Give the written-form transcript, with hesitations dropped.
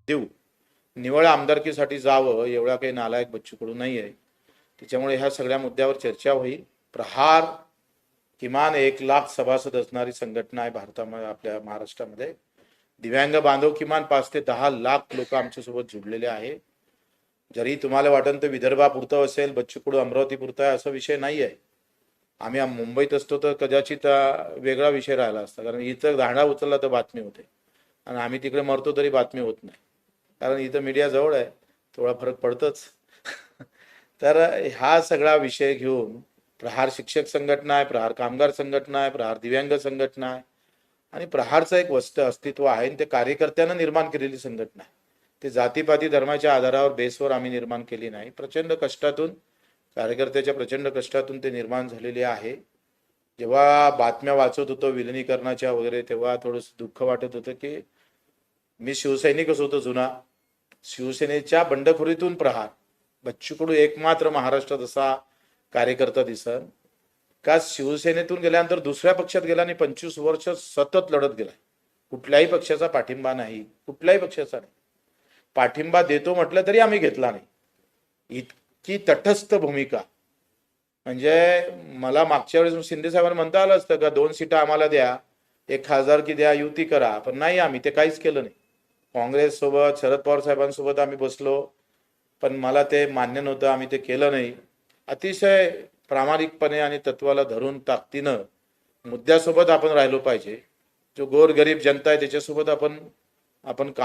देऊ, निवळ आमदारकीसाठी जावं एवढा काही नालायक बच्चू कडू नाही आहे. त्याच्यामुळे ह्या सगळ्या मुद्द्यावर चर्चा होईल. प्रहार किमान 1,00,000 सभासद असणारी संघटना आहे भारतामध्ये, आपल्या महाराष्ट्रामध्ये. दिव्यांग बांधव किमान 5 ते 10 लाख लोक आमच्यासोबत जुडलेले आहे. जरी तुम्हाला वाटतं तर विदर्भापुरतं असेल, बच्चू कडू अमरावतीपुरतं आहे, असा विषय नाही आहे. आम्ही मुंबईत असतो तर कदाचित वेगळा विषय राहिला असता, कारण इथं दांडा उचलला तर बातमी होते आणि आम्ही तिकडे मरतो तरी बातमी होत नाही, कारण इथं मीडिया जवळ आहे, थोडा फरक पडतोच. तर हा सगळा विषय घेऊन प्रहार शिक्षक संघटना आहे, प्रहार कामगार संघटना आहे, प्रहार दिव्यांग संघटना आहे आणि प्रहारचं एक अस्तित्व आहे आणि ते कार्यकर्त्यांना निर्माण केलेली संघटना आहे. ते जातीपाती धर्माच्या आधारावर बेसवर आम्ही निर्माण केली नाही. प्रचंड कष्टातून, कार्यकर्त्याच्या प्रचंड कष्टातून ते निर्माण झालेले आहे. जेव्हा बातम्या वाचत होतो विलिनीकरणाच्या वगैरे, तेव्हा थोडंसं दुःख वाटत होतं की मी शिवसैनिकच होतो जुना, शिवसेनेच्या बंडखोरीतून प्रहार, बच्चू कडू एकमात्र महाराष्ट्रात असा कार्यकर्ता दिसन का शिवसेनेतून गेल्यानंतर दुसऱ्या पक्षात गेला आणि 25 वर्ष सतत लढत गेला. कुठल्याही पक्षाचा पाठिंबा नाही, कुठल्याही पक्षाचा नाही. पाठिंबा देतो म्हटलं तरी आम्ही घेतला नाही. इतकी तटस्थ भूमिका. म्हणजे मला मागच्या वेळेस शिंदे साहेबांना म्हणता आलं असतं का 2 सीटा आम्हाला द्या, 1 खासदारकी द्या, युती करा, पण नाही, आम्ही ते काहीच केलं नाही. काँग्रेस सोबत, शरद पवार साहेबांसोबत आम्ही बसलो, पण मला ते मान्य नव्हतं, आम्ही ते केलं नाही. अतिशय प्रामाणिकपणे आणि तत्वाला धरून ताकदीनं मुद्द्यासोबत आपण राहिलो पाहिजे. जो गोरगरीब जनता आहे त्याच्यासोबत आपण